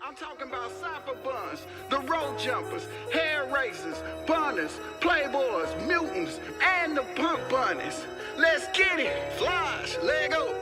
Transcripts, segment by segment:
I'm talking about cipher buns, the road jumpers, hair raisers, bunners, playboys, mutants, and the punk bunnies. Let's get it. Flush, Lego.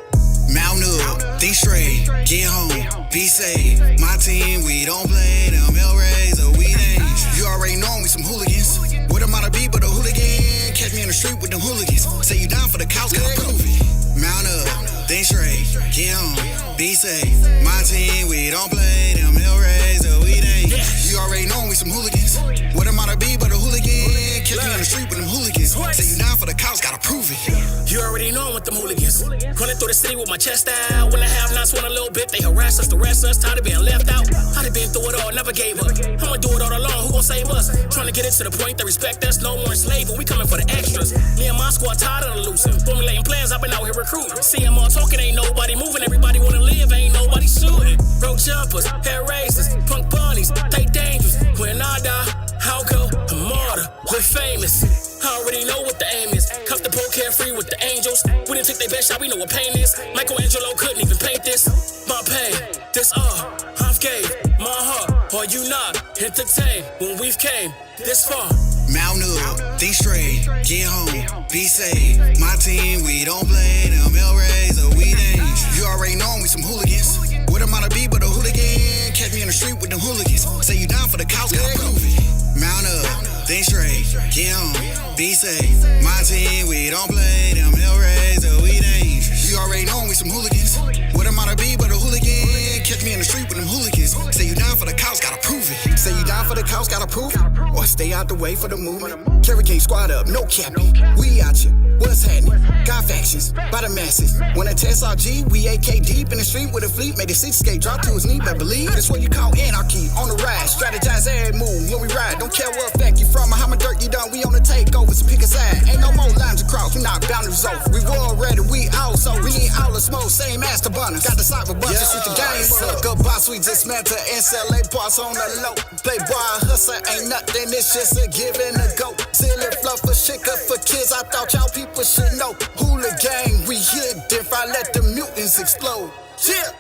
Mount up, think straight, get home, be safe. My team, we don't play them L-Rays or we names. You already know we some hooligans. What am I to be but a hooligan? Catch me in the street with them hooligans. Say you down for the couch, gotta prove it. Mount up, think straight, get home, be safe. My team, we don't play them L-Rays or we names. You already know we some hooligans. What am I to be but a hooligan? Catch me in the street with them hooligans. Say you down for the couch, gotta prove it. You already know I'm with them hooligans. Running through the city with my chest out. When I have not swung a little bit, they harass us, the rest us. Tired of being left out. I done been through it all, never gave up. I'ma do it all alone, who gon' save us? Trying to get it to the point they respect us, no more enslaved, but we coming for the extras. Me and my squad tired of the losing. Formulating plans, I've been out here recruiting. See them all talking, ain't nobody moving. Everybody wanna live, ain't nobody shooting. Road jumpers, hair raisers, punk bunnies, they dangerous. When I die, I'll go a martyr, we're famous. I already know what the aim is. Cuff the pole carefree with the angels. We didn't take their best shot, we know what pain is. Michelangelo couldn't even paint this. My pain, this all I've gave. My heart, are you not entertained when we've came this far? Mount up, think straight, get home, be safe. My team, we don't play them L-Rays or we names. You already know we some hooligans. What am I to be but a hooligan? Catch me in the street with them hooligans. Say you down for the couch, gotta prove it. Mount up, think straight, get home, be safe. My team, we don't play them L-Rays or we names. You already know we some hooligans. What am I to be but a hooligan? Catch me in the street with them hooligans. Say you down for the couch, gotta prove it. Say you down for the couch, gotta prove it. Or stay out the way for the movement. Carry King squad up, no capping. We out here, what's happening? Got factions, by the masses. When I test RG, we AK deep in the street with a fleet. Made a six skate, drop to his knee, but believe that's what you call anarchy. On the ride, strategize every move when we ride. Don't care what fact you from or how much dirt you done. We on the takeover, so pick a side. Ain't no more lines across, we knock boundaries off. We war ready, we out, so we ain't all the smoke. Same master bunners, got the cyber bunches with the game. Zuckbots, we dismantle SLA parts on the low. Playboy hustle ain't nothing, it's just a give and a go. Silly fluff for shit up for kids, I thought y'all people should know. Hooligan, we hit if I let the mutants explode. Yeah.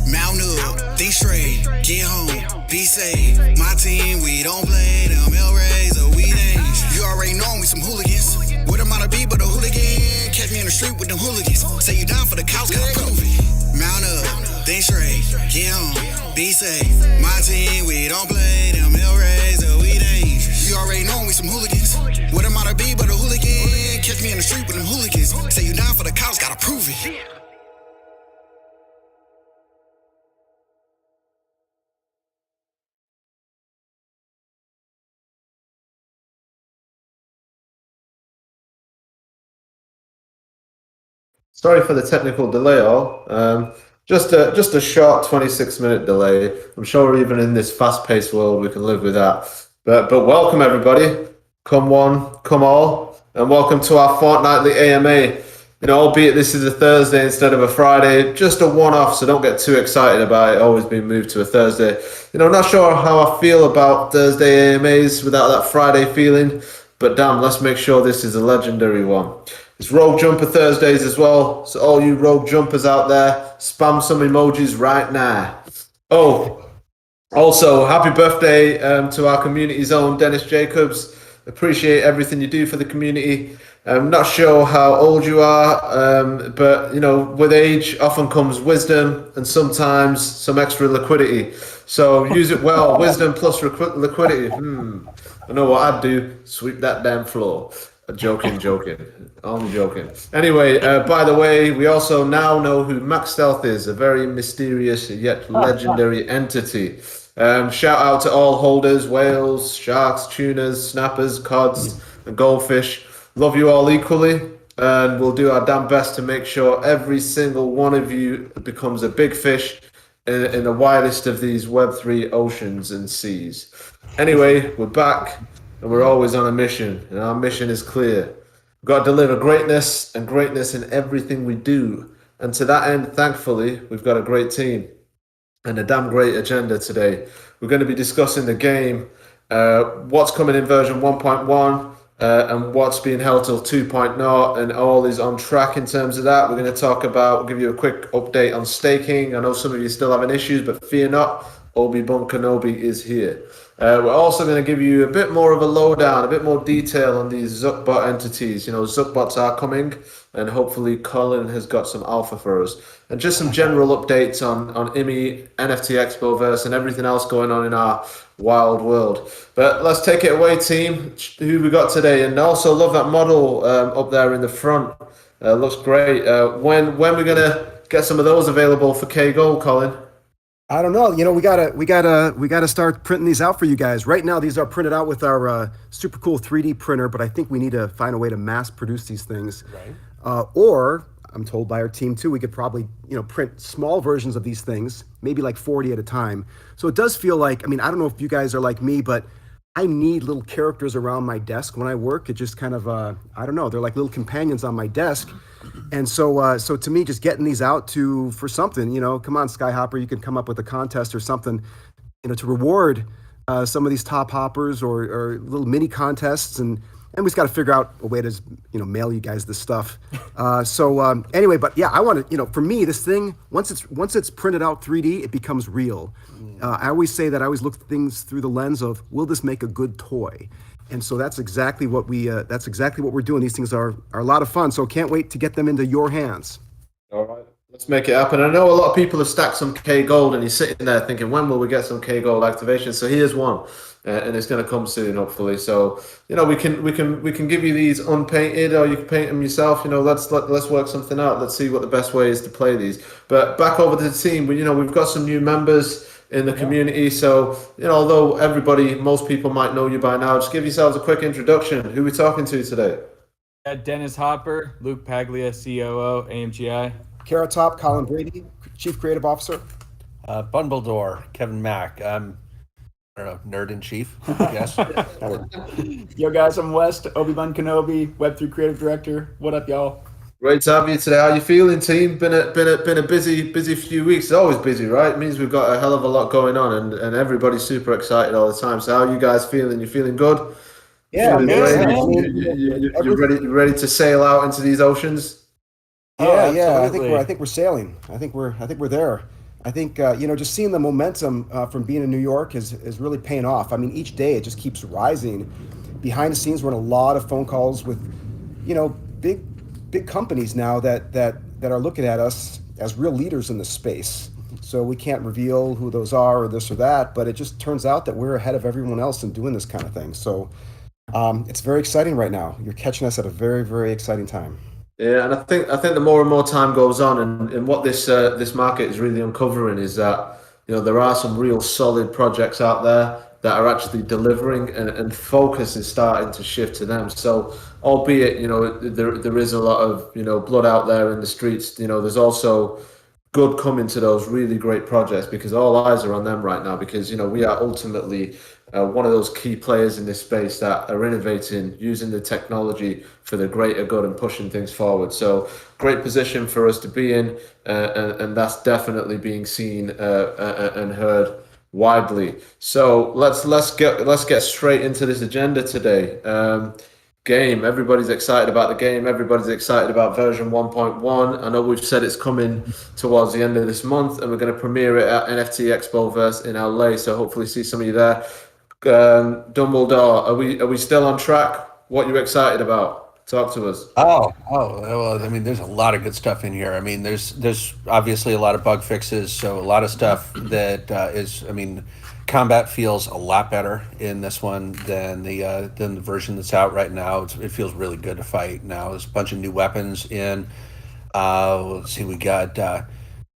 Mount up, think straight, get home, be safe. My team, we don't play them L-Rays or we names. You already know we some hooligans. What am I to be but a hooligan? Catch me in the street with them hooligans. Say you down for the couch, gotta prove it. Mount up, think straight, get home, be safe. My team, we don't play them L-Rays or we names. You already know we some hooligans. What am I to be but a hooligan? Catch me in the street with them hooligans. Say you down for the couch, gotta prove it. Sorry for the technical delay, all. Just a short 26-minute delay. I'm sure even in this fast-paced world we can live with that. But welcome everybody. Come one, come all, and welcome to our fortnightly AMA. You know, albeit this is a Thursday instead of a Friday, just a one-off, so don't get too excited about it always being moved to a Thursday. You know, not sure how I feel about Thursday AMAs without that Friday feeling, but damn, let's make sure this is a legendary one. It's Rogue Jumper Thursdays as well, so all you Rogue Jumpers out there, spam some emojis right now. Oh, also, happy birthday to our community's own Dennis Jacobs. Appreciate everything you do for the community. I'm not sure how old you are, but you know, with age often comes wisdom and sometimes some extra liquidity. So use it well. Wisdom plus liquidity. I know what I'd do. Sweep that damn floor. Joking. Only joking. Anyway, by the way, we also now know who Max Stealth is, a very mysterious yet legendary entity. Shout out to all holders, whales, sharks, tunas, snappers, cods, and goldfish. Love you all equally, and we'll do our damn best to make sure every single one of you becomes a big fish in the widest of these Web3 oceans and seas. Anyway, we're back. And we're always on a mission, and our mission is clear. We've got to deliver greatness and greatness in everything we do. And to that end, thankfully, we've got a great team and a damn great agenda today. We're going to be discussing the game, what's coming in version 1.1, and what's being held till 2.0, and all is on track in terms of that. We're going to talk about, we'll give you a quick update on staking. I know some of you still having issues, but fear not. Obi-Wan Kenobi is here. We're also going to give you a bit more of a lowdown, a bit more detail on these Zuckbot entities. Zuckbots are coming, and hopefully Colin has got some alpha for us. And just some general updates on IMI, NFT Expoverse, and everything else going on in our wild world. But let's take it away, team. Who we got today? And also love that model up there in the front. Looks great. When we're going to get some of those available for K Gold, Colin? I don't know. We gotta start printing these out for you guys. Right now, these are printed out with our super cool 3D printer, but I think we need to find a way to mass produce these things. Right. Or I'm told by our team too, we could probably print small versions of these things, maybe like 40 at a time. So it does feel like, I don't know if you guys are like me, but I need little characters around my desk when I work. It just kind of, I don't know, they're like little companions on my desk. And so to me, just getting these out for something, come on, Skyhopper, you can come up with a contest or something, to reward some of these top hoppers or little mini contests. And we just got to figure out a way to, mail you guys this stuff. Anyway, but yeah, I want to, for me, this thing, once it's printed out 3D, it becomes real. I always say that I always look at things through the lens of, will this make a good toy? And so that's exactly what we're doing. These things are a lot of fun. So can't wait to get them into your hands. All right, let's make it happen. I know a lot of people have stacked some K Gold, and you're sitting there thinking, when will we get some K Gold activation? So here's one, and it's going to come soon, hopefully. So we can give you these unpainted, or you can paint them yourself. Let's work something out. Let's see what the best way is to play these. But back over to the team. We've got some new members in the community. So, although most people might know you by now, just give yourselves a quick introduction. Who are we talking to today? Dennis Hopper, Luke Paglia, COO, AMGI. Carrot Top, Colin Brady, Chief Creative Officer. Bundledore, Kevin Mack. I don't know, nerd in chief, I guess. Yo guys, I'm West, Obi-Wan Kenobi, Web3 Creative Director. What up, y'all? Great to have you today. How you feeling, team? Been a busy few weeks. It's always busy, right? It means we've got a hell of a lot going on, and everybody's super excited all the time. So how are you guys feeling? You feeling good? Yeah, You ready to sail out into these oceans? Yeah. I think we're sailing. I think we're there. I think just seeing the momentum from being in New York is really paying off. Each day it just keeps rising. Behind the scenes, we're in a lot of phone calls with, big companies now that are looking at us as real leaders in the space. So we can't reveal who those are or this or that, but it just turns out that we're ahead of everyone else in doing this kind of thing. So it's very exciting right now. You're catching us at a very, very exciting time. Yeah, and I think the more and more time goes on, and what this market is really uncovering is that there are some real solid projects out there that are actually delivering, and focus is starting to shift to them. So, albeit there is a lot of blood out there in the streets, there's also good coming to those really great projects, because all eyes are on them right now, because we are ultimately one of those key players in this space that are innovating, using the technology for the greater good and pushing things forward. So great position for us to be in, and that's definitely being seen and heard widely. So let's get straight into this agenda today. Game. Everybody's excited about the game. Everybody's excited about version 1.1. I know we've said it's coming towards the end of this month, and we're going to premiere it at NFT Expoverse in LA. So hopefully see some of you there. Dumbledore, are we still on track? What are you excited about? Talk to us. Well, there's a lot of good stuff in here. There's obviously a lot of bug fixes, so a lot of stuff that combat feels a lot better in this one than the version that's out right now. It feels really good to fight now. There's a bunch of new weapons in. Let's see, we got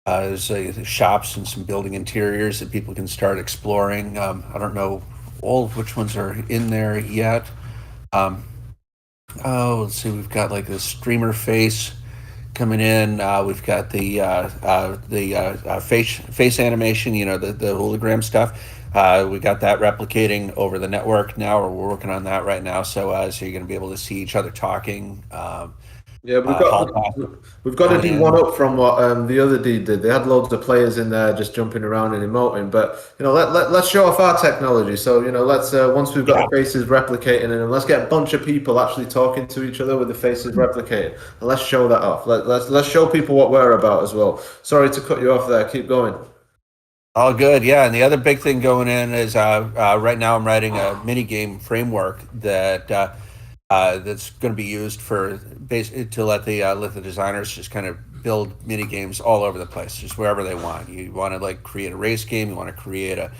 there's shops and some building interiors that people can start exploring. I don't know all of which ones are in there yet. Let's see, we've got like the streamer face coming in. We've got the face animation, the hologram stuff. We got that replicating over the network now, or we're working on that right now. So you're going to be able to see each other talking. We've got to do one up from what the other D did. They had loads of players in there just jumping around and emoting, but let's show off our technology. So let's once we've got the faces replicating, and let's get a bunch of people actually talking to each other with the faces replicating, and let's show that off. Let's show people what we're about as well. Sorry to cut you off there. Keep going. All good, yeah. And the other big thing going in is right now I'm writing a mini game framework that's going to be used for to let the designers just kind of build mini games all over the place, just wherever they want. You want to like create a race game, you want to create a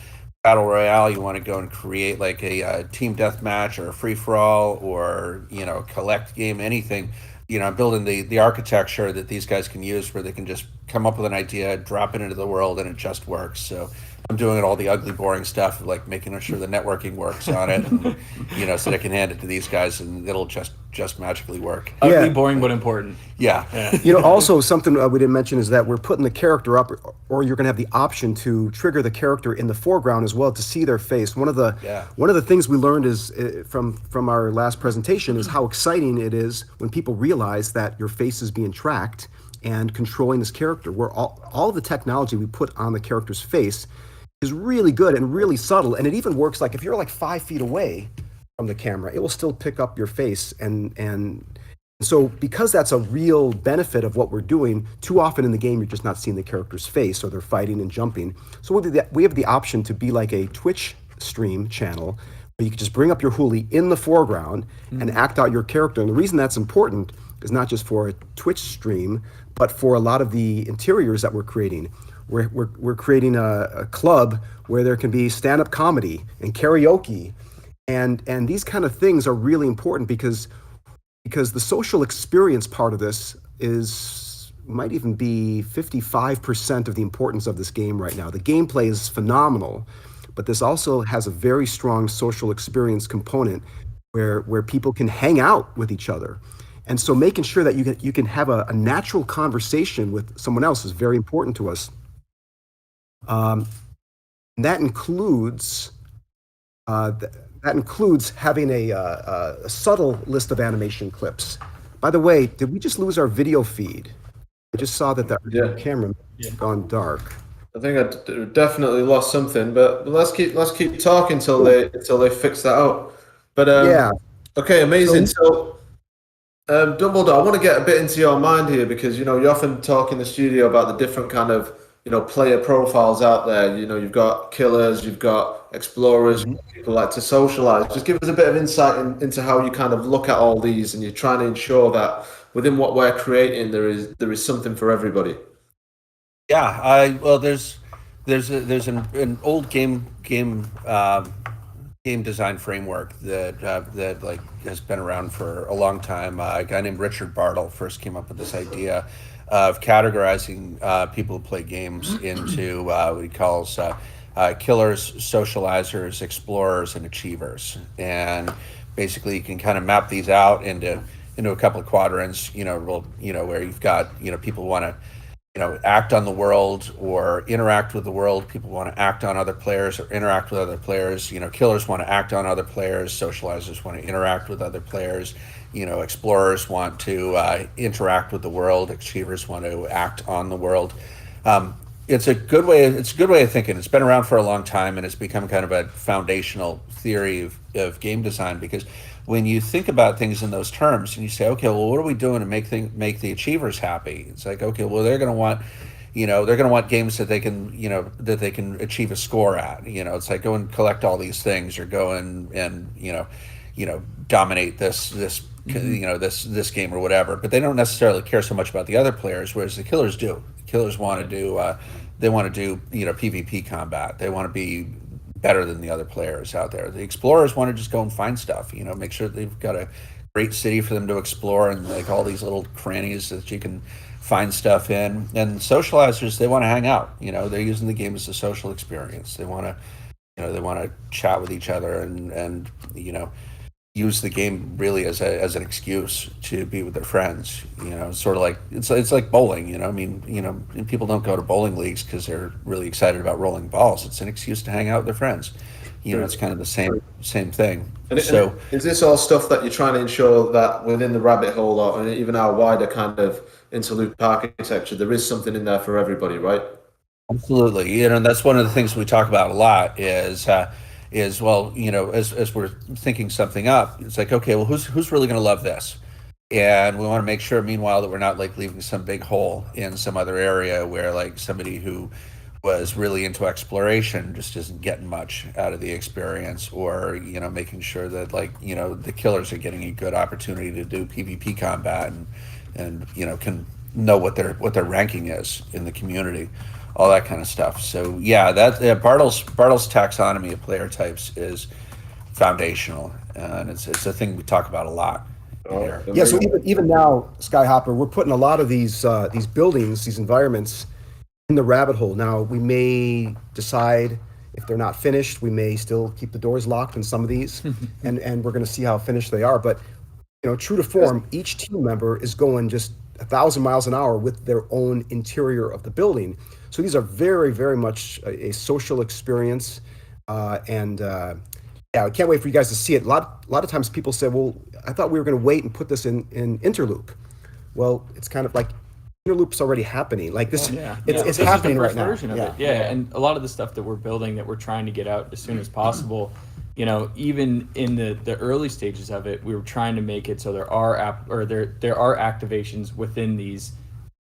battle royale, you want to go and create like a team deathmatch or a free for all or collect game, anything. I'm building the architecture that these guys can use where they can just come up with an idea, drop it into the world, and it just works. So I'm doing all the ugly, boring stuff, like making sure the networking works on it, and, so they can hand it to these guys, and it'll just magically work. Ugly, boring, but important. Yeah. Also something we didn't mention is that we're putting the character up, or you're going to have the option to trigger the character in the foreground as well to see their face. One of the things we learned is from our last presentation is how exciting it is when people realize that your face is being tracked and controlling this character. Where all the technology we put on the character's face is really good and really subtle, and it even works like if you're like 5 feet away from the camera, it will still pick up your face, and so because that's a real benefit of what we're doing, too often in the game you're just not seeing the character's face or they're fighting and jumping. So we have the option to be like a Twitch stream channel where you can just bring up your Hoolie in the foreground and act out your character. And the reason that's important is not just for a Twitch stream, but for a lot of the interiors that we're creating. We're creating a club where there can be stand-up comedy and karaoke, and these kind of things are really important because the social experience part of this might even be 55% of the importance of this game right now. The gameplay is phenomenal, but this also has a very strong social experience component where people can hang out with each other. And so making sure that you can have a natural conversation with someone else is very important to us. That includes having a subtle list of animation clips. By the way, did we just lose our video feed? I just saw that camera has gone dark. I think I definitely lost something, but let's keep talking until they fix that out. But okay, amazing. So, Dumbledore, I want to get a bit into your mind here because you often talk in the studio about the different kind of player profiles out there. You've got killers, you've got explorers, people like to socialize. Just give us a bit of insight into how you kind of look at all these, and you're trying to ensure that within what we're creating, there is something for everybody. Yeah, there's an old game design framework that like has been around for a long time. A guy named Richard Bartle first came up with this idea of categorizing people who play games into what he calls killers, socializers, explorers, and achievers. And basically, you can kind of map these out into a couple of quadrants. Where you've got people want to act on the world or interact with the world. People want to act on other players or interact with other players. Killers want to act on other players. Socializers want to interact with other players. Explorers want to interact with the world. Achievers want to act on the world. It's a good way of thinking. It's been around for a long time, and it's become kind of a foundational theory of game design, because when you think about things in those terms and you say, okay, well, what are we doing to make the achievers happy? It's like, okay, well, they're going to want games that they can achieve a score at. It's like go and collect all these things, or go and dominate this game or whatever. But they don't necessarily care so much about the other players, whereas the killers do. The killers want to do PvP combat. They want to be better than the other players out there. The explorers want to just go and find stuff, make sure they've got a great city for them to explore, and like all these little crannies that you can find stuff in. And socializers, they want to hang out. They're using the game as a social experience. They want to chat with each other and use the game really as an excuse to be with their friends. Sort of like it's like bowling. People don't go to bowling leagues because they're really excited about rolling balls. It's an excuse to hang out with their friends. It's kind of the same thing. And is this all stuff that you're trying to ensure that within the rabbit hole, or even our wider kind of interloop architecture, there is something in there for everybody, right? Absolutely. That's one of the things we talk about a lot is well, as we're thinking something up, it's like, okay, well, who's really going to love this? And we want to make sure, meanwhile, that we're not like leaving some big hole in some other area where like somebody who was really into exploration just isn't getting much out of the experience, or making sure that the killers are getting a good opportunity to do PvP combat and can know what their ranking is in the community, all that kind of stuff. So yeah, Bartle's taxonomy of player types is foundational, and it's a thing we talk about a lot here. Yeah, so even now, Skyhopper, we're putting a lot of these buildings, these environments, in the rabbit hole. Now, we may decide if they're not finished, we may still keep the doors locked in some of these, and we're going to see how finished they are. But true to form, each team member is going just 1,000 miles an hour with their own interior of the building. So these are very, very much a social experience, and yeah, I can't wait for you guys to see it. A lot of times people say, well, I thought we were going to wait and put this in Interloop. Well, it's kind of like Interloop's already happening. Like this, it's happening right now. Version of it. Yeah, and a lot of the stuff that we're building that we're trying to get out as soon as possible, even in the early stages of it, we were trying to make it so there are activations within these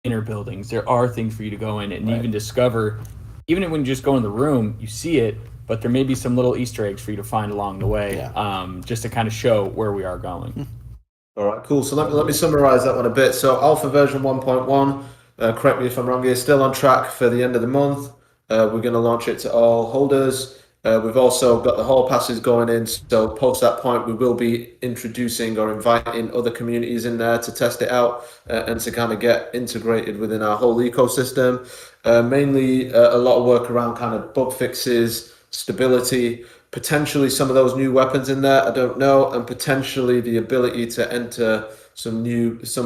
inner buildings. There are things for you to go in and even discover. Even when you just go in the room, you see it, but there may be some little Easter eggs for you to find along the way, just to kind of show where we are going. All right, cool. So let me summarize that one a bit. So alpha version 1.1, correct me if I'm wrong here, still on track for the end of the month. We're going to launch it to all holders. We've also got the hall passes going in. So post that point, we will be introducing or inviting other communities in there to test it out and to kind of get integrated within our whole ecosystem. Mainly a lot of work around kind of bug fixes, stability, potentially some of those new weapons in there, I don't know, and potentially the ability to enter some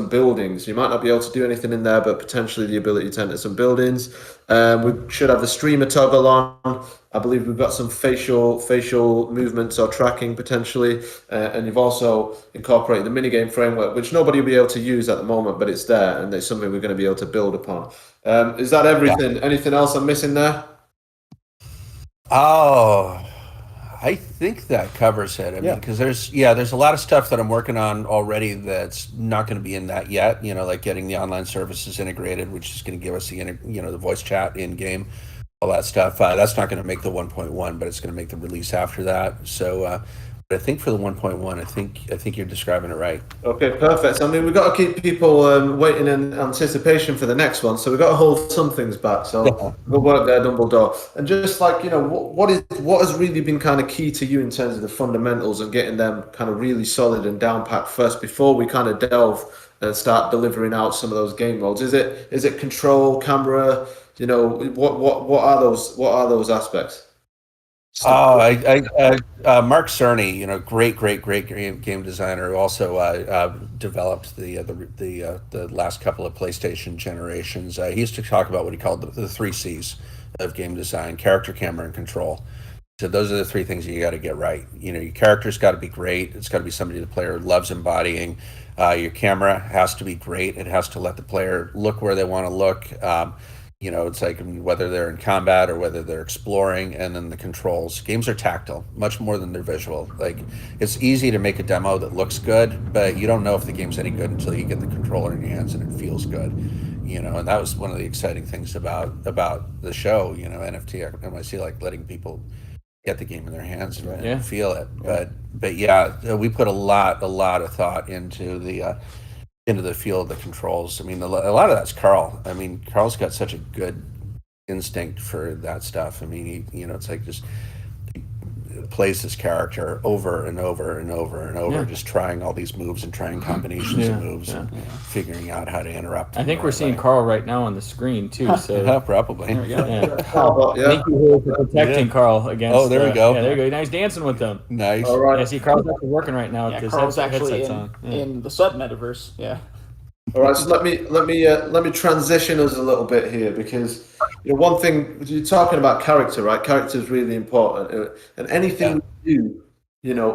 buildings. You might not be able to do anything in there, but potentially the ability to enter some buildings. We should have the streamer toggle on. I believe we've got some facial movements or tracking potentially, and you've also incorporated the minigame framework, which nobody will be able to use at the moment, but it's there, and it's something we're going to be able to build upon. Is that everything? Yeah. Anything else I'm missing there? Oh, I think that covers it. I mean, because there's a lot of stuff that I'm working on already that's not going to be in that yet. Like getting the online services integrated, which is going to give us the voice chat in game, all that stuff. That's not going to make the 1.1, but it's going to make the release after that. So, but I think for the 1.1, I think you're describing it right. Okay, perfect. I mean, we've got to keep people waiting in anticipation for the next one, so we've got to hold some things back. So good work there, Dumbledore. And just like what has really been kind of key to you in terms of the fundamentals and getting them kind of really solid and down packed first before we kind of delve and start delivering out some of those game modes? Is it control, camera? What are those aspects? Mark Cerny, great game designer, who also developed the last couple of PlayStation generations. He used to talk about what he called the 3 C's of game design: character, camera, and control. So those are the 3 things you got to get right. Your character's got to be great. It's got to be somebody the player loves embodying. Your camera has to be great. It has to let the player look where they want to look. It's like whether they're in combat or whether they're exploring. And then the controls. Games are tactile, much more than they're visual. Like, it's easy to make a demo that looks good, but you don't know if the game's any good until you get the controller in your hands and it feels good. And that was one of the exciting things about the show, NFT NYC, like letting people get the game in their hands and feel it. But we put a lot of thought into the feel of the controls. I mean, a lot of that's Carl. I mean, Carl's got such a good instinct for that stuff. I mean, it's like just he plays this character over and over and over and over, just trying all these moves and trying combinations of moves and figuring out how to interrupt. I think we're seeing Carl right now on the screen too. So probably. Thank you for protecting Carl against. Oh, there we go. Yeah, there you go. Now he's dancing with them. Nice. All right. Yeah, see, Carl's actually working right now. Yeah, Carl's actually in the sub metaverse. Yeah. All right, so let me transition us a little bit here, because one thing you're talking about, character, right? Character is really important, and anything we do,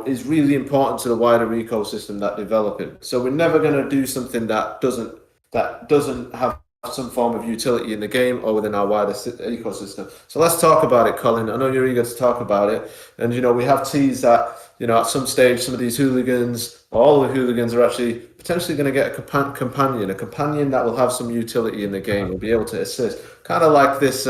is really important to the wider ecosystem that developing. So we're never going to do something that doesn't have some form of utility in the game or within our wider ecosystem. So let's talk about it, Colin. I know you're eager to talk about it, and we have teased that at some stage some of these hooligans, all the hooligans, are actually potentially going to get a companion that will have some utility in the game, will be able to assist, kind of like this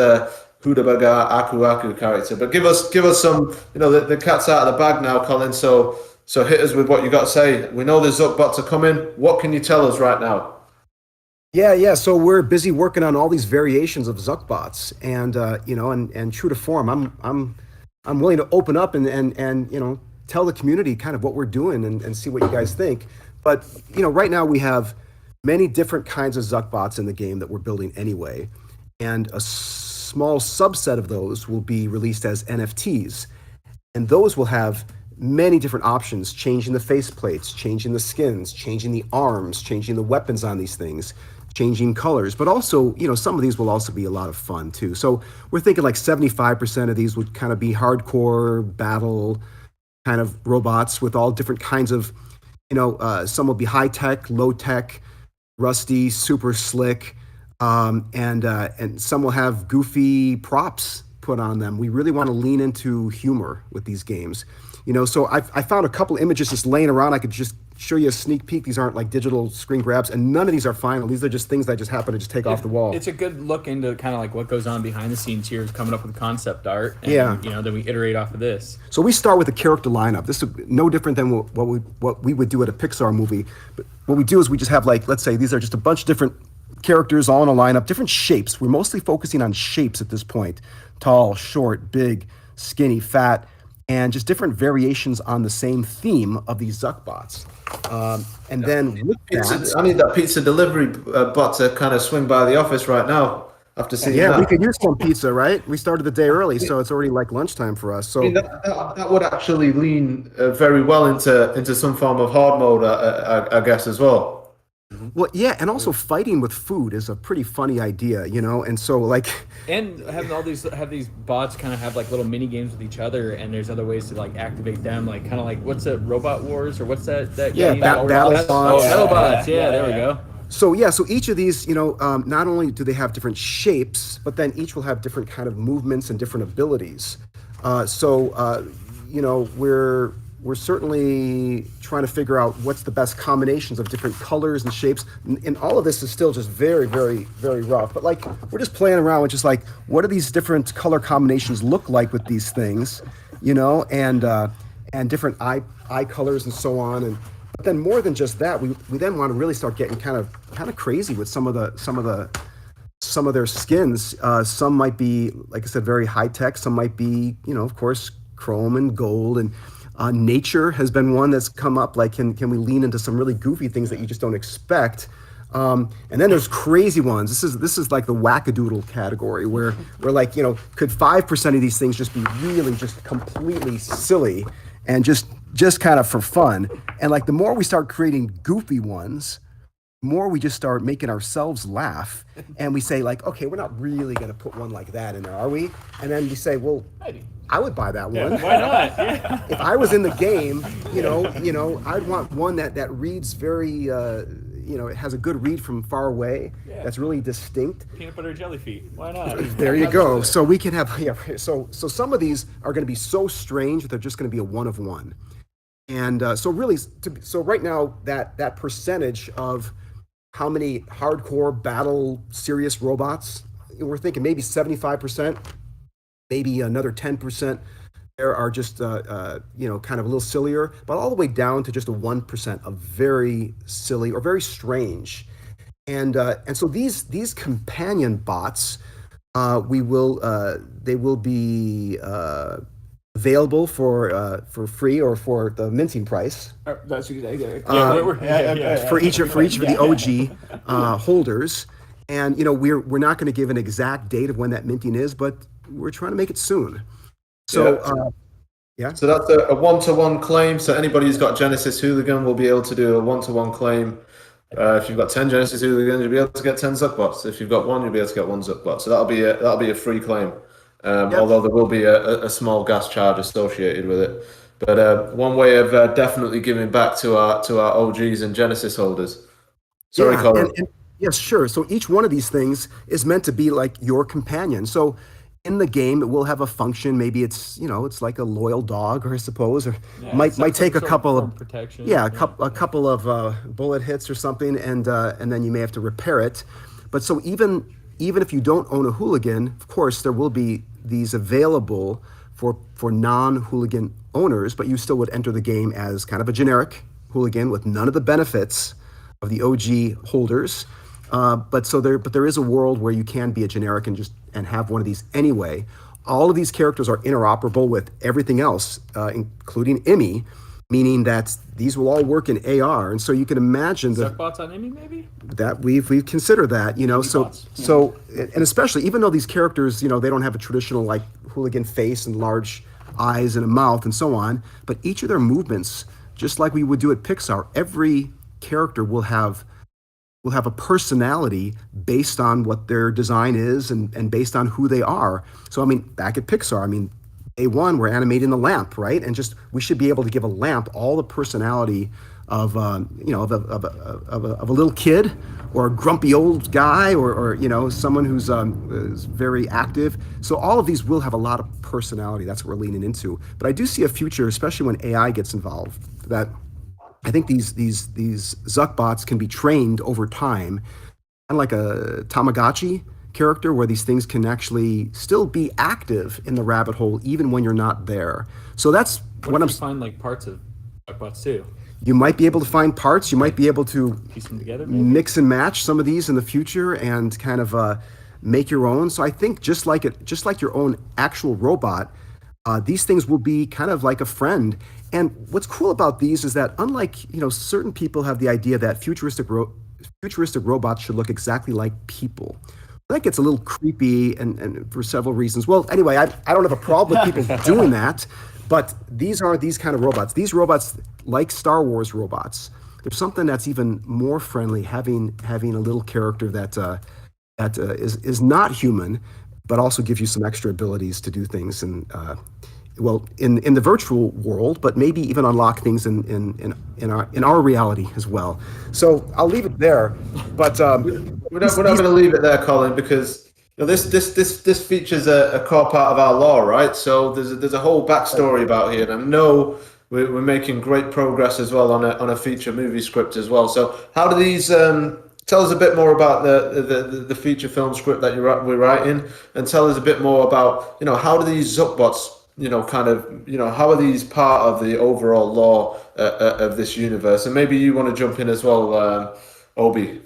Hudabaga Aku Aku character. But give us some, the cat's out of the bag now, Colin. So hit us with what you got to say. We know the Zuckbots are coming. What can you tell us right now? Yeah. So we're busy working on all these variations of Zuckbots, and and true to form, I'm willing to open up and tell the community kind of what we're doing and see what you guys think. But right now we have many different kinds of Zuckbots in the game that we're building anyway, and a small subset of those will be released as NFTs, and those will have many different options, changing the faceplates, changing the skins, changing the arms, changing the weapons on these things, changing colors. But also, some of these will also be a lot of fun too. So we're thinking like 75% of these would kind of be hardcore battle kind of robots with all different kinds of, some will be high tech, low tech, rusty, super slick, and some will have goofy props put on them. We really want to lean into humor with these games. So I found a couple images just laying around. I could just show you a sneak peek. These aren't like digital screen grabs, and none of these are final. These are just things that just happen to just take off the wall. It's a good look into kind of like what goes on behind the scenes here, coming up with concept art. And, Yeah. Then we iterate off of this. So we start with a character lineup. This is no different than what we would do at a Pixar movie. But what we do is we just have, like, let's say these are just a bunch of different characters all in a lineup, different shapes. We're mostly focusing on shapes at this point: tall, short, big, skinny, fat, and just different variations on the same theme of these Zuckbots. And then with that, I need that pizza delivery bot to kind of swing by the office right now after seeing that. we could use some pizza, right? We started the day early, so it's already like lunchtime for us. So that would actually lean very well into some form of hard mode, I guess, as well. Well, yeah, and also fighting with food is a pretty funny idea, and so like, And have these bots kind of have like little mini games with each other, and there's other ways to like activate them, like kind of like what's it, Robot Wars, or what's that game? BattleBots. BattleBots. Yeah, there we go. So each of these, not only do they have different shapes, but then each will have different kind of movements and different abilities. We're certainly trying to figure out what's the best combinations of different colors and shapes. And all of this is still just very, very, very rough. But like, we're just playing around with just like, what do these different color combinations look like with these things, and different eye colors and so on. But then more than just that, we then want to really start getting kind of crazy with some of their skins. Some might be, like I said, very high tech. Some might be, of course, chrome and gold, and nature has been one that's come up. Like, can we lean into some really goofy things that you just don't expect? And then there's crazy ones. This is like the wackadoodle category, where we're like, could 5% of these things just be really just completely silly and just kind of for fun? And like, the more we start creating goofy ones, the more we just start making ourselves laugh, and we say like, okay, we're not really going to put one like that in there, are we? And then we say, well, I would buy that one. Why not? Yeah. If I was in the game, I'd want one that reads very, it has a good read from far away. Yeah. That's really distinct. Peanut butter jelly feet. Why not? There you go. So we can have, So some of these are going to be so strange that they're just going to be a one of one. And so right now that percentage of how many hardcore battle serious robots, we're thinking maybe 75%. Maybe another 10% there are just, kind of a little sillier, but all the way down to just a 1% of very silly or very strange. And so these companion bots, they will be available for free or for the minting price. That's exactly. For each of the OG holders. And we're not going to give an exact date of when that minting is, but we're trying to make it soon. So So that's a one-to-one claim. So anybody who's got Genesis Hooligan will be able to do a one-to-one claim. If you've got 10 Genesis Hooligans, you'll be able to get 10 Zuckbots. If you've got one, you'll be able to get one Zuckbot. So that'll be a free claim. Although there will be a small gas charge associated with it. But one way of definitely giving back to our OGs and Genesis holders. Sorry, Colin. Yes, sure. So each one of these things is meant to be like your companion. So in the game, it will have a function. Maybe it's like a loyal dog, or I suppose, or might take a couple of protection. a couple of bullet hits or something, and then you may have to repair it. But so even even if you don't own a Hooligan, of course, there will be these available for non-Hooligan owners, but you still would enter the game as kind of a generic Hooligan with none of the benefits of the OG holders. But there is a world where you can be a generic and have one of these anyway. All of these characters are interoperable with everything else, including IMI, meaning that these will all work in AR. And so you can imagine Zuckbots on IMI, maybe? that we've considered that, you know. So and especially even though these characters, you know, they don't have a traditional like Hooligan face and large eyes and a mouth and so on, but each of their movements, just like we would do at Pixar, every character will have a personality based on what their design is and based on who they are. So, I mean, back at Pixar, I mean, day one, we're animating the lamp, right? And just, we should be able to give a lamp all the personality of, you know, of a little kid or a grumpy old guy or you know, someone who's is very active. So all of these will have a lot of personality. That's what we're leaning into. But I do see a future, especially when AI gets involved, that I think these Zuckbots can be trained over time, kind of like a Tamagotchi character, where these things can actually still be active in the rabbit hole even when you're not there. So that's what I'm find like parts of Zuckbots too. You might be able to find parts. You might be able to piece them together, maybe? Mix and match some of these in the future and kind of make your own. So I think just like your own actual robot, these things will be kind of like a friend. And what's cool about these is that unlike, you know, certain people have the idea that futuristic robots should look exactly like people. That gets a little creepy and for several reasons. Well, anyway, I don't have a problem with people doing that, but these aren't these kind of robots. These robots, like Star Wars robots, there's something that's even more friendly, having a little character that is not human, but also gives you some extra abilities to do things and well, in the virtual world, but maybe even unlock things in our reality as well. So I'll leave it there. But we're not going to leave it there, Colin, because you know, this features a core part of our law, right? So there's a whole backstory about here, and I know we're making great progress as well on a feature movie script as well. So how do these? Tell us a bit more about the feature film script that we're writing, and tell us a bit more about, you know, how do these Zuckbots, you know, kind of, you know, how are these part of the overall lore of this universe? And maybe you want to jump in as well, Obi.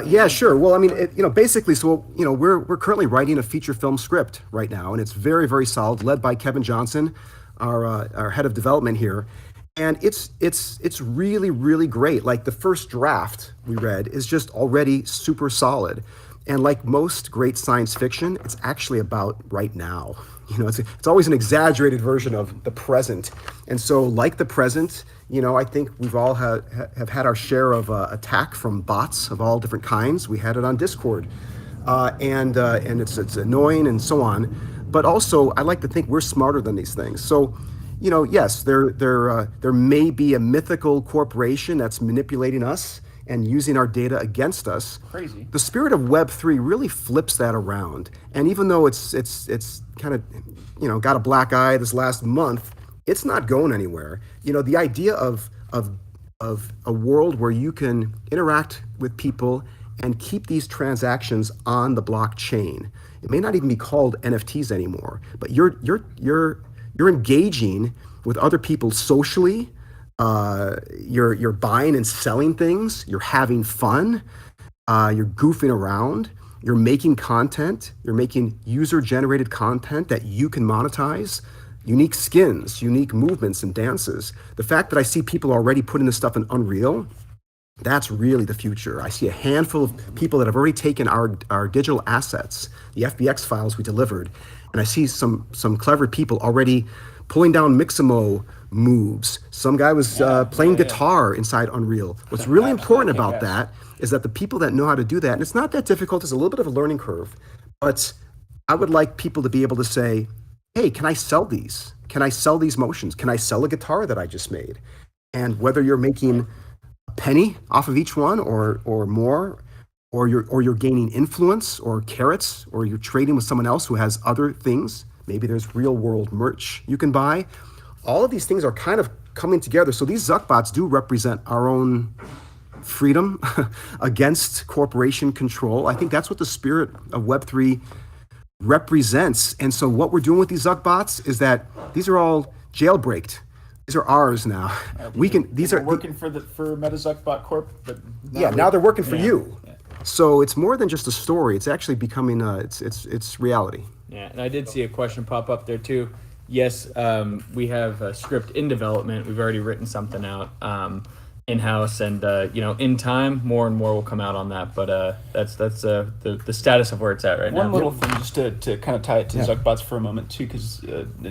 Yeah, sure. Well, I mean, you know, basically, so, you know, we're currently writing a feature film script right now, and it's very, very solid, led by Kevin Johnson, our head of development here. And it's really, really great. Like the first draft we read is just already super solid. And like most great science fiction, it's actually about right now. You know, it's always an exaggerated version of the present. And so like the present, you know, I think we've all have had our share of attack from bots of all different kinds. We had it on Discord. And it's annoying and so on. But also, I like to think we're smarter than these things. So, you know, yes, there may be a mythical corporation that's manipulating us and using our data against us. Crazy. The spirit of Web3 really flips that around. And even though it's kind of, you know, got a black eye this last month, it's not going anywhere. You know, the idea of a world where you can interact with people and keep these transactions on the blockchain. It may not even be called NFTs anymore, but you're engaging with other people socially. You're buying and selling things. You're having fun. You're goofing around. You're making content. You're making user-generated content that you can monetize. Unique skins, unique movements and dances. The fact that I see people already putting this stuff in Unreal, that's really the future. I see a handful of people that have already taken our digital assets, the FBX files we delivered, and I see some clever people already pulling down Mixamo moves. Some guy was playing guitar inside Unreal. What's really important about that is that the people that know how to do that, and it's not that difficult, it's a little bit of a learning curve, but I would like people to be able to say, hey, can I sell these? Can I sell these motions? Can I sell a guitar that I just made? And whether you're making a penny off of each one or more, or you're gaining influence or carrots, or you're trading with someone else who has other things, maybe there's real world merch you can buy. All of these things are kind of coming together. So these Zuckbots do represent our own freedom against corporation control. I think that's what the spirit of Web3 represents. And so what we're doing with these Zuckbots is that these are all jailbreaked. These are ours now. These are working for Meta Zuckbot Corp, but now they're working for you. Yeah. So it's more than just a story. It's actually becoming it's reality. Yeah, and I did see a question pop up there too. Yes, we have a script in development. We've already written something out in-house, and in time, more and more will come out on that. But that's the status of where it's at right now. One little thing, just to kind of tie it to Zuckbots for a moment too, because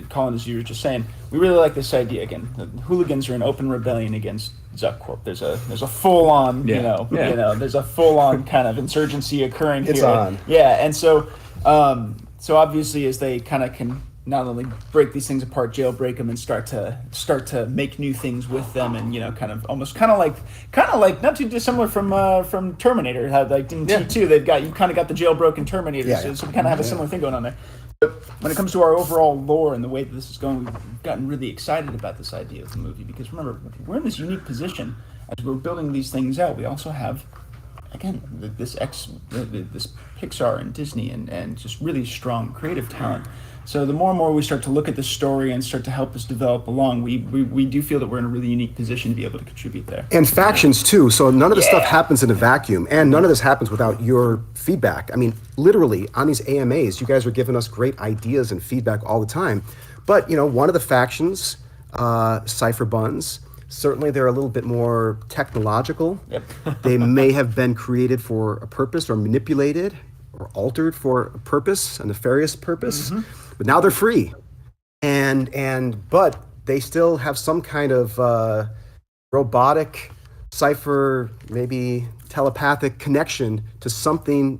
Colin, as you were just saying, we really like this idea. Again, the Hooligans are an open rebellion against Zuck Corp. There's a full-on, there's a full-on kind of insurgency occurring here. It's on. Yeah, and so obviously as they kind of can not only break these things apart, jailbreak them, and start to make new things with them, and kind of like not too dissimilar from Terminator. How like in T2 you kind of got the jailbroken Terminator, so we kind of have a similar thing going on there. But when it comes to our overall lore and the way that this is going, we've gotten really excited about this idea of the movie, because remember, we're in this unique position as we're building these things out. We also have, again, this Pixar and Disney and just really strong creative talent. So the more and more we start to look at the story and start to help us develop along, we do feel that we're in a really unique position to be able to contribute there. And factions too. So none of this stuff happens in a vacuum, and none of this happens without your feedback. I mean, literally on these AMAs, you guys are giving us great ideas and feedback all the time. But one of the factions, Cypher Buns, certainly they're a little bit more technological. Yep. They may have been created for a purpose or manipulated or altered for a purpose, a nefarious purpose. Mm-hmm. But now they're free, but they still have some kind of robotic, cipher, maybe telepathic connection to something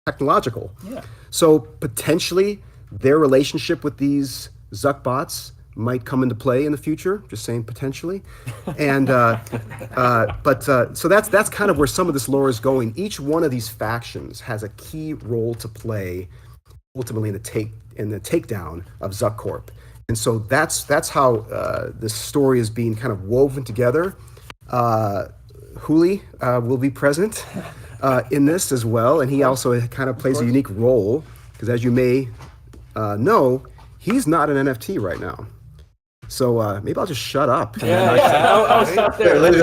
technological. Yeah. So potentially their relationship with these Zuckbots might come into play in the future. Just saying, potentially. And so that's kind of where some of this lore is going. Each one of these factions has a key role to play ultimately in the takedown of Zuck Corp. And so that's how this story is being kind of woven together. Hooli will be present in this as well, and he also kind of plays a unique role, because as you may know, he's not an NFT right now. So maybe I'll just shut up. I'll stop there. Let's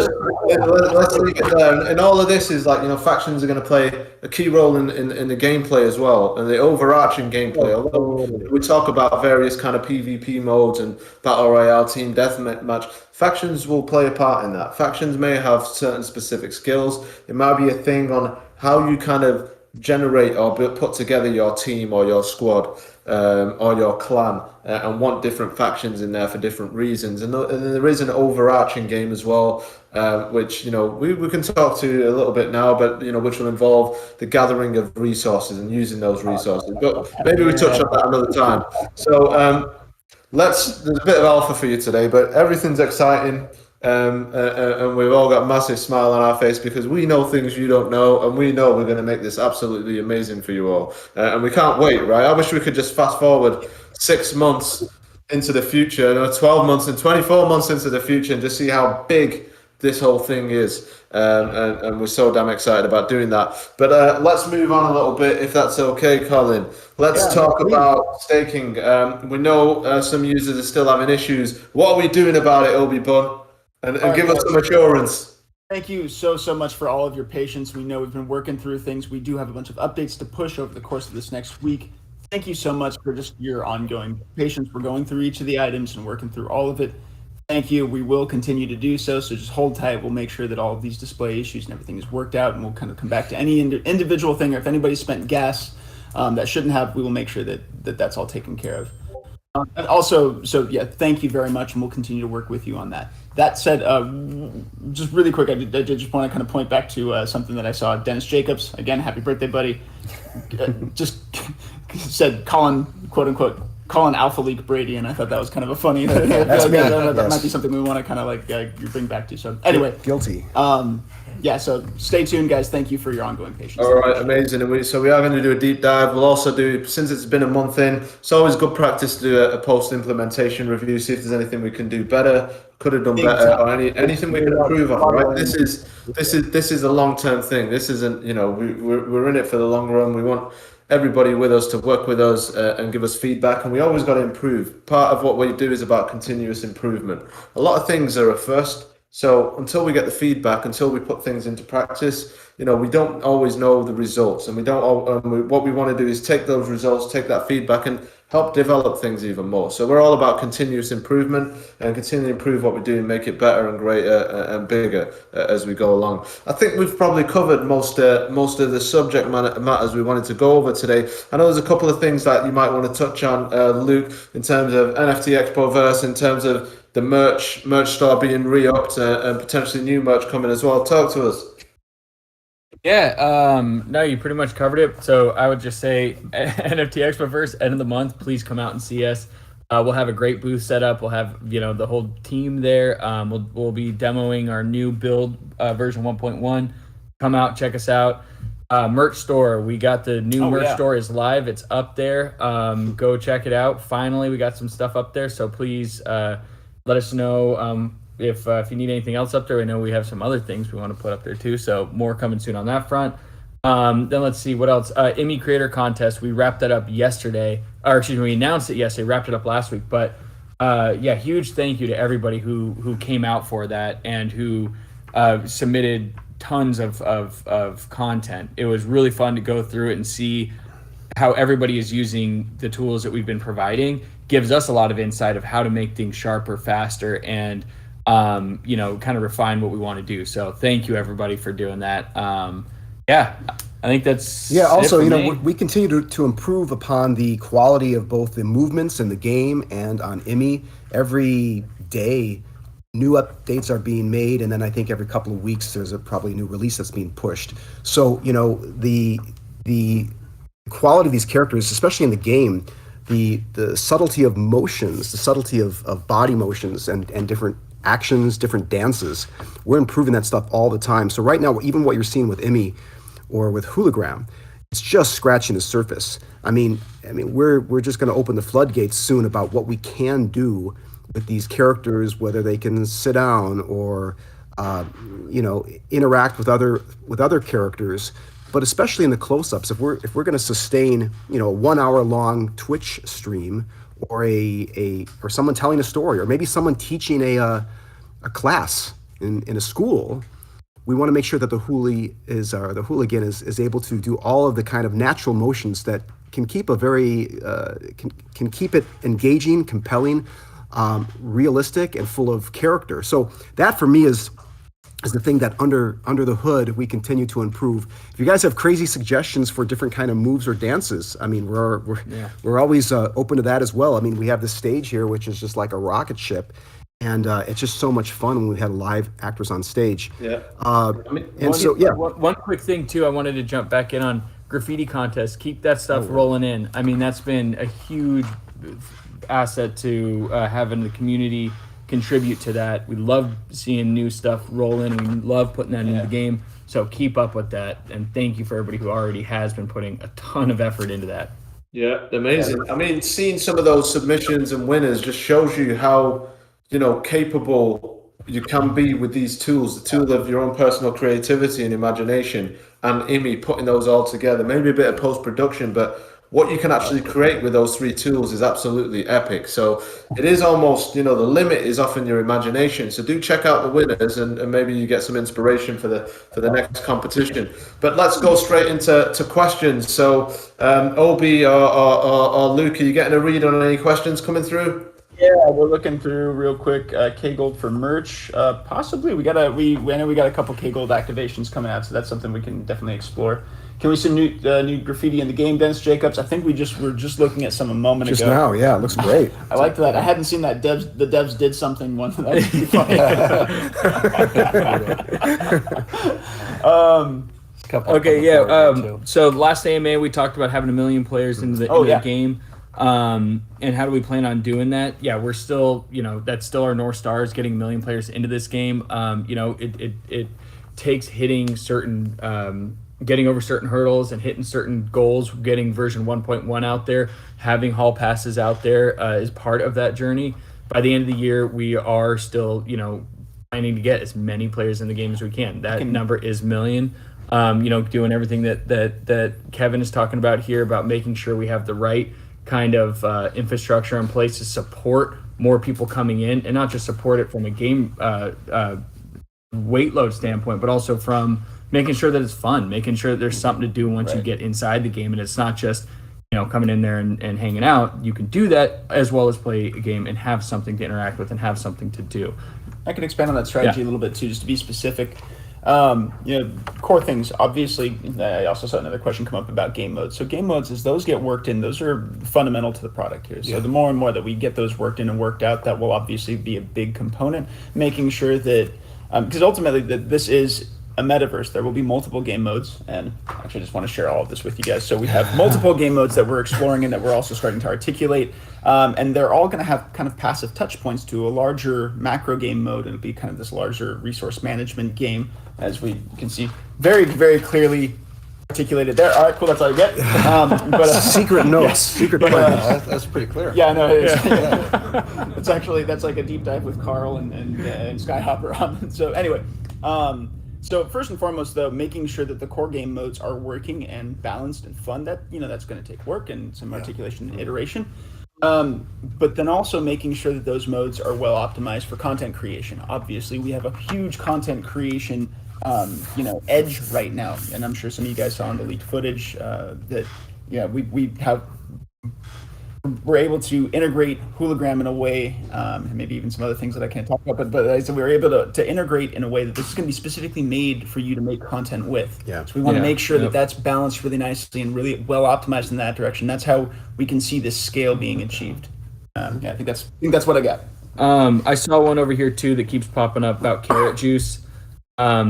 leave it there. And all of this is factions are going to play a key role in the gameplay as well, and the overarching gameplay. Although we talk about various kind of PvP modes and battle royale, team deathmatch, factions will play a part in that. Factions may have certain specific skills. It might be a thing on how you kind of generate or put together your team or your squad or your clan, and want different factions in there for different reasons. And there is an overarching game as well, which we can talk to a little bit now, but which will involve the gathering of resources and using those resources. But maybe we touch on that another time. So there's a bit of alpha for you today, but everything's exciting. And we've all got a massive smile on our face, because we know things you don't know, and we know we're going to make this absolutely amazing for you all, and we can't wait, right? I wish we could just fast forward 6 months into the future, 12 months and 24 months into the future, and just see how big this whole thing is, and we're so damn excited about doing that. But let's move on a little bit, if that's okay, Colin. Let's talk about staking. We know some users are still having issues. What are we doing about it, Obi-Bun? And give us some assurance. Thank you so much for all of your patience. We know we've been working through things. We do have a bunch of updates to push over the course of this next week. Thank you so much for just your ongoing patience. We're going through each of the items and working through all of it. Thank you. We will continue to do so. So just hold tight. We'll make sure that all of these display issues and everything is worked out, and we'll kind of come back to any individual thing, or if anybody spent gas that shouldn't have, we will make sure that that's all taken care of. And also, thank you very much, and we'll continue to work with you on that. That said, just really quick, I just want to kind of point back to something that I saw. Dennis Jacobs, again, happy birthday, buddy. Just said Colin, quote unquote, Colin Alpha Leak Brady, and I thought that was kind of a funny. That might be something we want to kind of bring back to. So anyway, guilty. yeah, so stay tuned, guys. Thank you for your ongoing patience. All right, amazing. And we are going to do a deep dive. We'll also do, since it's been a month in, it's always good practice to do a post-implementation review, see if there's anything we can do better, could have done better, or anything we can improve on. Right? This is a long-term thing. This isn't, we're in it for the long run. We want everybody with us to work with us and give us feedback, and we always got to improve. Part of what we do is about continuous improvement. A lot of things are a first. So until we get the feedback, until we put things into practice, we don't always know the results, and what we want to do is take those results, take that feedback, and help develop things even more. So we're all about continuous improvement and continue to improve what we do and make it better and greater and bigger as we go along. I think we've probably covered most of the subject matters we wanted to go over today. I know there's a couple of things that you might want to touch on, Luke, in terms of NFT Expoverse, in terms of the merch store being re-upped and potentially new merch coming as well. Talk to us. Yeah, no, you pretty much covered it. So I would just say NFT Expoverse, end of the month, please come out and see us. We'll have a great booth set up. We'll have, the whole team there. We'll be demoing our new build, version 1.1. Come out, check us out. Merch store, we got the new merch store is live. It's up there. Go check it out. Finally, we got some stuff up there. So please let us know if you need anything else up there. I know we have some other things we want to put up there too. So more coming soon on that front. Then let's see what else. AMGI Creator Contest. We wrapped that up yesterday. We announced it yesterday. Wrapped it up last week. But huge thank you to everybody who came out for that and who submitted tons of content. It was really fun to go through it and see how everybody is using the tools that we've been providing. Gives us a lot of insight of how to make things sharper, faster, and kind of refine what we want to do. So thank you everybody for doing that. I think that's also we continue to improve upon the quality of both the movements in the game and on AMGI. Every day new updates are being made, and then I think every couple of weeks there's probably a new release that's being pushed. So the quality of these characters, especially in the game, the subtlety of motions, the subtlety of body motions and different actions, different dances, we're improving that stuff all the time. So right now, even what you're seeing with AMGI or with Hooligan, it's just scratching the surface. I mean, we're just going to open the floodgates soon about what we can do with these characters, whether they can sit down or interact with other characters. But especially in the close-ups, if we're going to sustain, a 1 hour long Twitch stream, or or someone telling a story, or maybe someone teaching a class in a school, we want to make sure that the hooligan is able to do all of the kind of natural motions that can keep can keep it engaging, compelling, realistic, and full of character. So that for me is the thing that under the hood we continue to improve. If you guys have crazy suggestions for different kind of moves or dances, I mean, we're always open to that as well. I mean, we have this stage here which is just like a rocket ship, and it's just so much fun when we had live actors on stage. One quick thing too, I wanted to jump back in on graffiti contests. Keep that stuff rolling in. I mean, that's been a huge asset to having the community contribute to that. We love seeing new stuff roll in. We love putting that into the game. So keep up with that, and thank you for everybody who already has been putting a ton of effort into that. Yeah, amazing. I mean, seeing some of those submissions and winners just shows you how capable you can be with these tools, the tool of your own personal creativity and imagination, and AMGI putting those all together. Maybe a bit of post-production, but what you can actually create with those three tools is absolutely epic. So it is almost, the limit is often your imagination. So do check out the winners, and maybe you get some inspiration for the next competition. But let's go straight into questions. So Obi or Luke, are you getting a read on any questions coming through? Yeah, we're looking through real quick. K Gold for merch, possibly. I know we got a couple K Gold activations coming out, so that's something we can definitely explore. Can we see new graffiti in the game, Dennis Jacobs? I think we're just looking at some a moment ago. Just now, yeah, it looks great. I liked that. I hadn't seen that. The devs did something one. That was pretty funny. Okay, yeah. So last AMA we talked about having 1 million players in the game. And how do we plan on doing that? Yeah, we're still, that's still our North Star, is getting 1 million players into this game. takes hitting certain, getting over certain hurdles and hitting certain goals, getting version 1.1 out there, having hall passes out there is part of that journey. By the end of the year, we are still, planning to get as many players in the game as we can. That number is million. Doing everything that Kevin is talking about here about making sure we have the right kind of infrastructure in place to support more people coming in, and not just support it from a game weight load standpoint, but also from making sure that it's fun, making sure that there's something to do once you get inside the game, and it's not just coming in there and hanging out. You can do that as well as play a game and have something to interact with and have something to do. I can expand on that strategy a little bit too, just to be specific. Core things, obviously. I also saw another question come up about game modes. So game modes, as those get worked in, those are fundamental to the product here. So the more and more that we get those worked in and worked out, that will obviously be a big component, making sure that, because ultimately this is a metaverse, there will be multiple game modes, and actually I just want to share all of this with you guys. So we have multiple game modes that we're exploring and that we're also starting to articulate, and they're all going to have kind of passive touch points to a larger macro game mode, and it'll be kind of this larger resource management game, as we can see very, very clearly articulated there. All right, cool, that's all you get. But secret notes, secret plans. That's pretty clear. Yeah, no, it is. It's actually, that's like a deep dive with Carl and Skyhopper on. So anyway, so first and foremost, though, making sure that the core game modes are working and balanced and fun. That that's going to take work and some articulation and iteration. But then also making sure that those modes are well optimized for content creation. Obviously, we have a huge content creation edge right now, and I'm sure some of you guys saw in the leaked footage that we're able to integrate Hooligan in a way, and maybe even some other things that I can't talk about, but so we were able to integrate in a way that this is going to be specifically made for you to make content with. Yeah. So we want to make sure that that's balanced really nicely and really well optimized in that direction. That's how we can see this scale being achieved. I think that's what I got. I saw one over here too that keeps popping up about carrot juice. I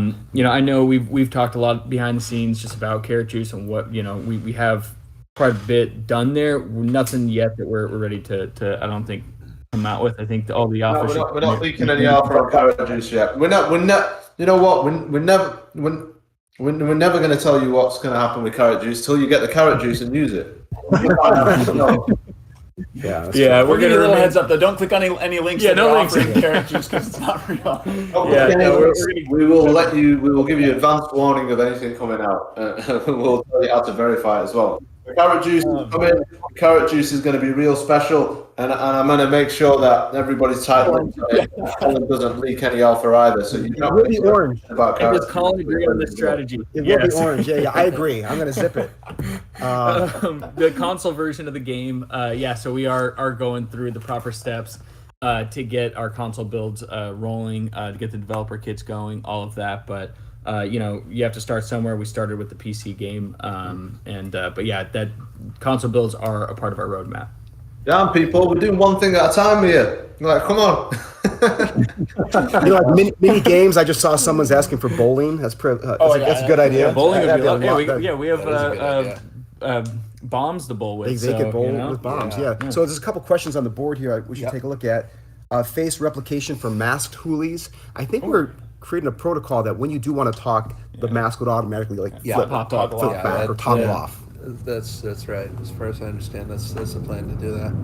know we've talked a lot behind the scenes just about carrot juice and what we have quite a bit done there. Nothing yet that we're ready to I don't think come out with. I think all the alpha. We're not leaking any alpha on carrot juice yet. We're not. You know what? We're never going to tell you what's going to happen with carrot juice till you get the carrot juice and use it. Yeah. We're giving you a little heads up though. Don't click on any links. Yeah, no links in carrot juice because it's not real. We will let you. We will give you advance warning of anything coming out. We'll tell you how to verify it as well. Carrot juice is coming. Carrot juice is going to be real special, and I'm going to make sure that everybody's title doesn't leak any alpha either. So you it will be orange. About carrot. Colin agree on this strategy. It will be orange. Yeah, I agree. I'm going to zip it. The console version of the game. So we are going through the proper steps to get our console builds rolling, to get the developer kits going, all of that, but. You have to start somewhere. We started with the PC game, that console builds are a part of our roadmap. Damn, people, we're doing one thing at a time here. Like, come on. Mini games. I just saw someone's asking for bowling. That's a good idea. Yeah, bowling would be we have bombs to bowl with. They could bowl with bombs. Yeah. So there's a couple questions on the board here we should take a look at. Face replication for masked hoolies. I think we're creating a protocol that when you do want to talk, the mask would automatically flip back or toggle off. That's right. As far as I understand, that's the plan to do that.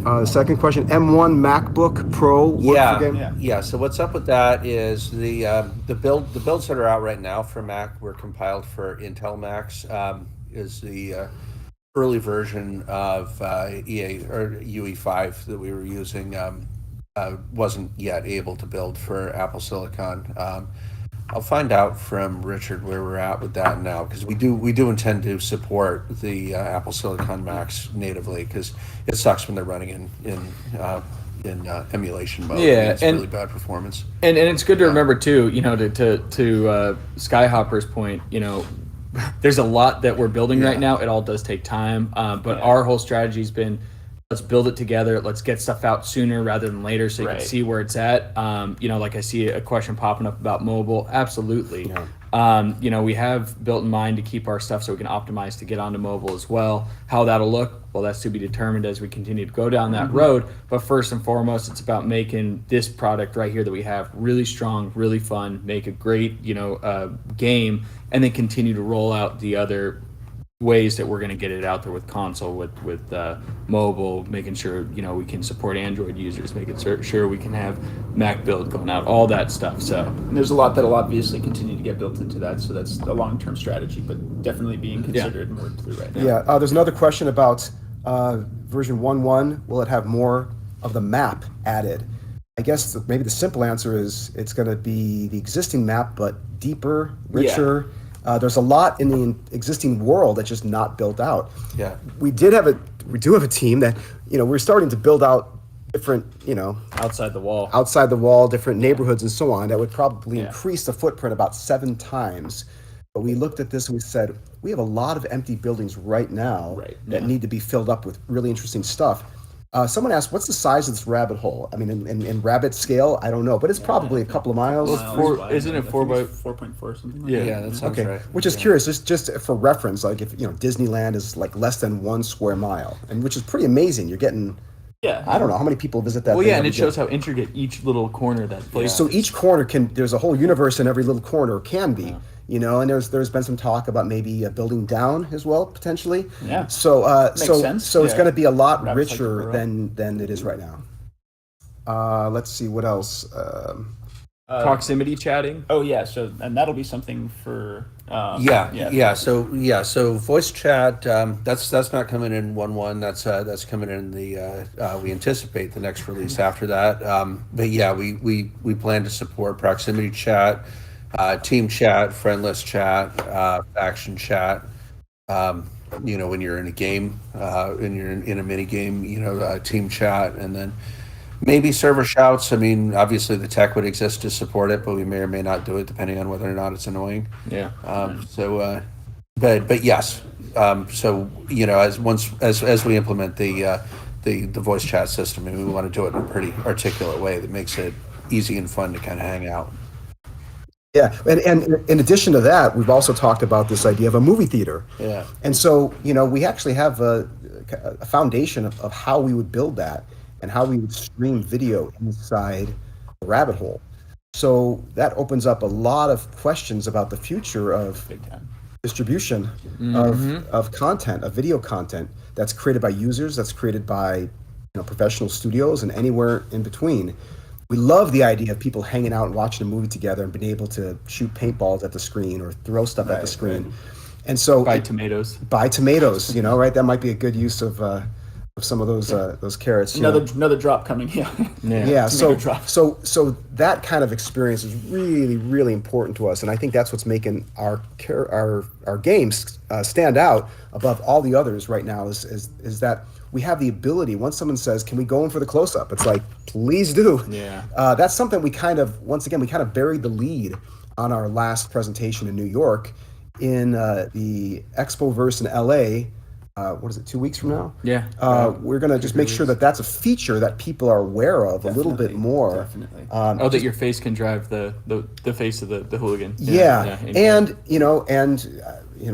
The second question: M1 MacBook Pro work for game? Yeah. So what's up with that is the builds that are out right now for Mac were compiled for Intel Macs. Is the early version of EA or UE5 that we were using. Wasn't yet able to build for Apple Silicon. I'll find out from Richard where we're at with that now, because we do intend to support the Apple Silicon Macs natively, because it sucks when they're running in emulation mode. It's really bad performance. And it's good to remember too, to Skyhopper's point, there's a lot that we're building right now. It all does take time, but our whole strategy has been, let's build it together. Let's get stuff out sooner rather than later, so you can see where it's at. Like I see a question popping up about mobile. Absolutely. We have built in mind to keep our stuff so we can optimize to get onto mobile as well. How that'll look, well, that's to be determined as we continue to go down that road. But first and foremost, it's about making this product right here that we have really strong, really fun, make a great, game, and then continue to roll out the other ways that we're going to get it out there with console, with mobile, making sure we can support Android users, making sure we can have Mac build going out, all that stuff. So And there's a lot that'll obviously continue to get built into that, so that's a long-term strategy, but definitely being considered and worked through right now. Yeah, there's another question about version 1.1. Will it have more of the map added? I guess maybe the simple answer is it's going to be the existing map, but deeper, richer. There's a lot in the existing world that's just not built out. Yeah. We do have a team that, we're starting to build out different, outside the wall, different neighborhoods and so on, that would probably increase the footprint about 7 times. But we looked at this and we said, we have a lot of empty buildings right now that need to be filled up with really interesting stuff. Someone asked, what's the size of this rabbit hole? I mean, in rabbit scale, I don't know, but it's probably a couple of miles. Isn't it 4 by 4.4 something like Yeah, that sounds right. Which is curious, just for reference, like if Disneyland is like less than 1 square mile, and which is pretty amazing. You're getting, I don't know how many people visit that. Well, thing and every it shows day. how intricate each little corner of that place. So each corner there's a whole universe in every little corner can be, and there's been some talk about maybe building down as well potentially. Yeah. So sense. so it's going to be a lot Rabbits like richer the than it is right now. Let's see what else. Proximity chatting. Oh yeah, so and that'll be something for So voice chat, that's not coming in 1.1. That's coming in we anticipate the next release after that. But yeah, we plan to support proximity chat, team chat, friend list chat, faction chat. When you're in a game, and you're in a mini game, team chat, and then maybe server shouts. I mean, obviously the tech would exist to support it, but we may or may not do it depending on whether or not it's annoying. Yeah. But yes. As we implement the voice chat system, and we want to do it in a pretty articulate way that makes it easy and fun to kind of hang out. Yeah, and in addition to that, we've also talked about this idea of a movie theater. Yeah. And so, we actually have a foundation of how we would build that and how we would stream video inside the rabbit hole. So that opens up a lot of questions about the future of distribution of content, of video content that's created by users, that's created by professional studios, and anywhere in between. We love the idea of people hanging out and watching a movie together and being able to shoot paintballs at the screen or throw stuff at the screen. Right. And so buy tomatoes, right? That might be a good use of some of those carrots. Another drop coming. Yeah. So that kind of experience is really, really important to us, and I think that's what's making our games stand out above all the others right now. Is that we have the ability. Once someone says, "Can we go in for the close-up?" It's like, please do. Yeah. That's something we kind of buried the lead on our last presentation in New York, in the Expoverse in LA. What is it, 2 weeks from now? Yeah. We're going to just make sure that that's a feature that people are aware of a little bit more. Definitely. That your face can drive the face of the hooligan. Yeah. And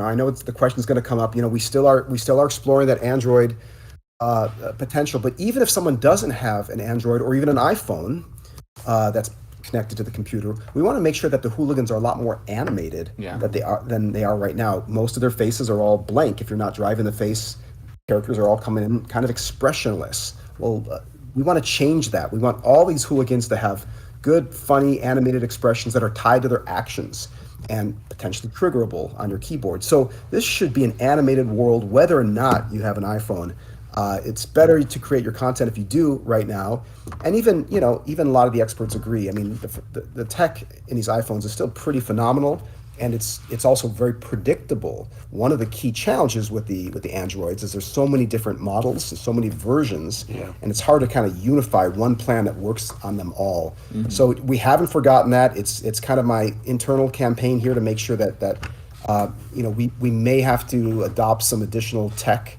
I know the question is going to come up. We still are exploring that Android potential. But even if someone doesn't have an Android or even an iPhone that's connected to the computer, we want to make sure that the hooligans are a lot more animated than they are right now. Most of their faces are all blank. If you're not driving the face, characters are all coming in kind of expressionless. Well, we want to change that. We want all these hooligans to have good, funny, animated expressions that are tied to their actions and potentially triggerable on your keyboard. So this should be an animated world, whether or not you have an iPhone. It's better to create your content if you do right now, and even a lot of the experts agree. I mean, the tech in these iPhones is still pretty phenomenal, and it's also very predictable. One of the key challenges with the Androids is there's so many different models and so many versions, and it's hard to kind of unify one plan that works on them all. Mm-hmm. So we haven't forgotten that. It's kind of my internal campaign here to make sure that we may have to adopt some additional tech.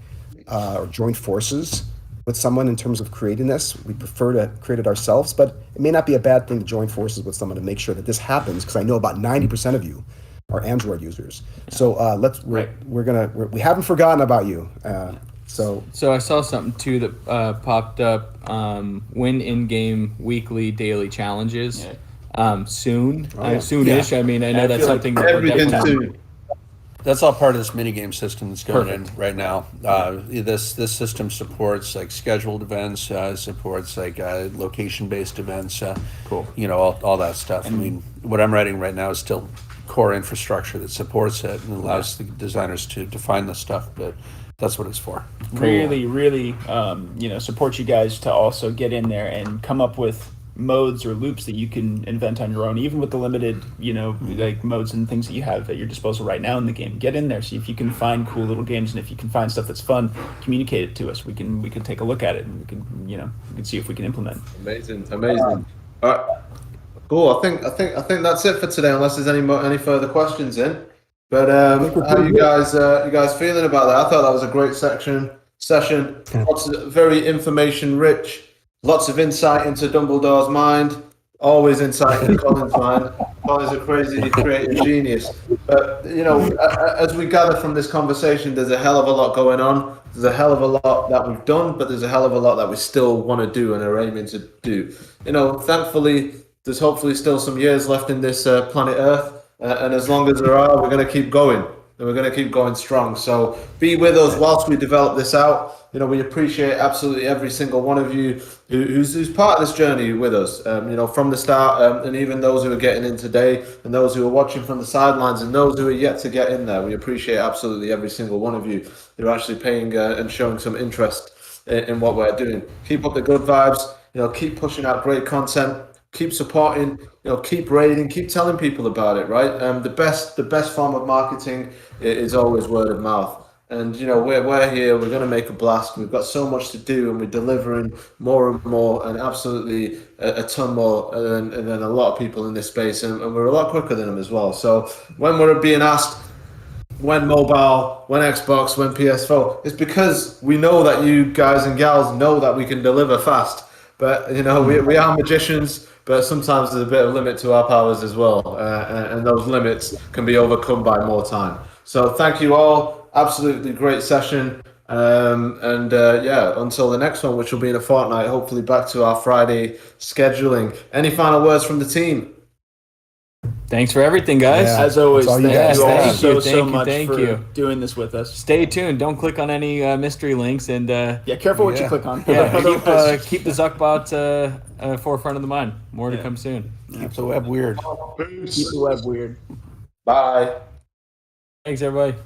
Or join forces with someone in terms of creating this. We prefer to create it ourselves, but it may not be a bad thing to join forces with someone to make sure that this happens, because I know about 90% of you are Android users. So we haven't forgotten about you. So I saw something too that popped up. Win in-game weekly daily challenges. Soon, soonish. Yeah. I mean, I know that's something that we're Everything definitely. soon. That's all part of this minigame system that's going in right now. This system supports like scheduled events, supports like location-based events. Cool. You know, all that stuff. I mean, what I'm writing right now is still core infrastructure that supports it and allows the designers to define the stuff, but that's what it's for. Really, support you guys to also get in there and come up with modes or loops that you can invent on your own, even with the limited, like modes and things that you have at your disposal right now in the game. Get in there, see if you can find cool little games, and if you can find stuff that's fun, communicate it to us. We can take a look at it, and we can see if we can implement. Amazing. All right, cool. I think that's it for today, unless there's any further questions in. But how you guys feeling about that? I thought that was a great session. Lots of very information rich. Lots of insight into Dumbledore's mind. Always insight into Colin's mind. Colin's a crazy creative genius. But as we gather from this conversation, there's a hell of a lot going on. There's a hell of a lot that we've done, but there's a hell of a lot that we still want to do and are aiming to do. Thankfully, there's hopefully still some years left in this planet Earth, and as long as there are, we're going to keep going. And we're going to keep going strong. So be with us whilst we develop this out. We appreciate absolutely every single one of you who's part of this journey with us. From the start, and even those who are getting in today, and those who are watching from the sidelines, and those who are yet to get in there. We appreciate absolutely every single one of you who are actually paying and showing some interest in what we're doing. Keep up the good vibes. Keep pushing out great content. Keep supporting, keep rating, keep telling people about it, right? The best form of marketing is always word of mouth. And, we're here, we're going to make a blast. We've got so much to do, and we're delivering more and more, and absolutely a ton more than a lot of people in this space. And we're a lot quicker than them as well. So when we're being asked, when mobile, when Xbox, when PS4, it's because we know that you guys and gals know that we can deliver fast. But, we are magicians. But sometimes there's a bit of limit to our powers as well, and those limits can be overcome by more time. So thank you all. Absolutely great session. Until the next one, which will be in a fortnight, hopefully back to our Friday scheduling. Any final words from the team? Thanks for everything, guys. Yeah, as always, thank you all so much for doing this with us. Stay tuned. Don't click on any mystery links, and careful what you click on. Keep the Zuckbot forefront of the mind. More to come soon. Keep the web weird. Keep the web weird. Bye. Thanks, everybody.